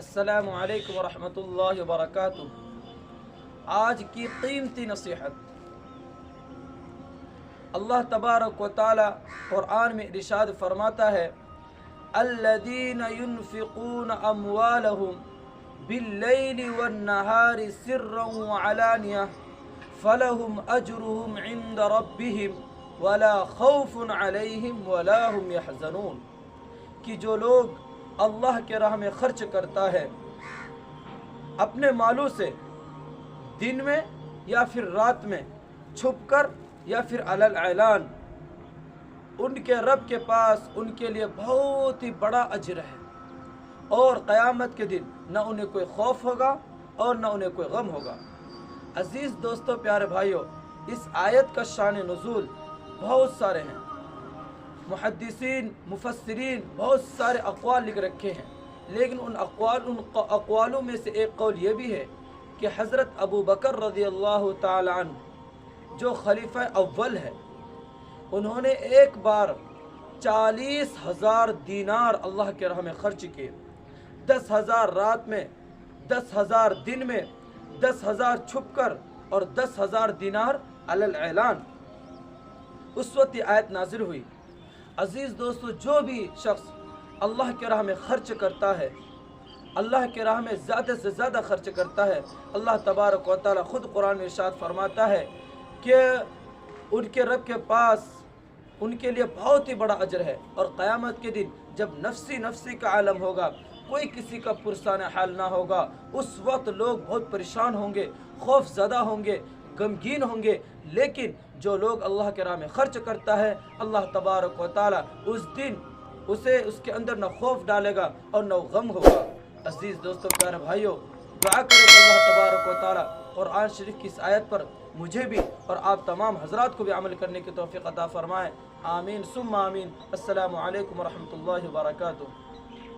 السلام علیکم ورحمۃ اللہ وبرکاتہ۔ آج کی قیمتی نصیحت، اللہ تبارک و تعالی قرآن میں ارشاد فرماتا ہے، الذین ينفقون اموالهم باللیل والنہار سرا وعلانیہ فلهم اجرهم عند ربهم ولا خوف علیہم ولا هم يحزنون، کہ جو لوگ اللہ کے راہ میں خرچ کرتا ہے اپنے مالوں سے، دن میں یا پھر رات میں، چھپ کر یا پھر علی الاعلان، ان کے رب کے پاس ان کے لیے بہت ہی بڑا اجر ہے، اور قیامت کے دن نہ انہیں کوئی خوف ہوگا اور نہ انہیں کوئی غم ہوگا۔ عزیز دوستو، پیارے بھائیو، اس آیت کا شان نزول بہت سارے ہیں، محدثین مفسرین بہت سارے اقوال لکھ رکھے ہیں، لیکن ان اقوالوں میں سے ایک قول یہ بھی ہے کہ حضرت ابو بکر رضی اللہ تعالی عنہ جو خلیفہ اول ہے، انہوں نے ایک بار 40,000 دینار اللہ کے راہ میں خرچ کیے، 10,000 رات میں، 10,000 دن میں، 10,000 چھپ کر اور 10,000 دینار علی الاعلان۔ اس وقت یہ آیت نازل ہوئی۔ عزیز دوستو، جو بھی شخص اللہ کے راہ میں خرچ کرتا ہے، اللہ کے راہ میں زیادہ سے زیادہ خرچ کرتا ہے، اللہ تبارک و تعالی خود قرآن میں ارشاد فرماتا ہے کہ ان کے رب کے پاس ان کے لیے بہت ہی بڑا اجر ہے، اور قیامت کے دن جب نفسی نفسی کا عالم ہوگا، کوئی کسی کا پرسان حال نہ ہوگا، اس وقت لوگ بہت پریشان ہوں گے، خوف زدہ ہوں گے، غمگین ہوں گے، لیکن جو لوگ اللہ کے راہ میں خرچ کرتا ہے، اللہ تبارک و تعالی اس دن اس کے اندر نہ خوف ڈالے گا اور نہ غم ہوگا۔ عزیز دوستو، پیارے بھائیو، دعا کریں کہ اللہ تبارک و تعالی قرآن شریف کی اس آیت پر مجھے بھی اور آپ تمام حضرات کو بھی عمل کرنے کی توفیق عطا فرمائے۔ آمین ثم آمین۔ السلام علیکم ورحمۃ اللہ وبرکاتہ۔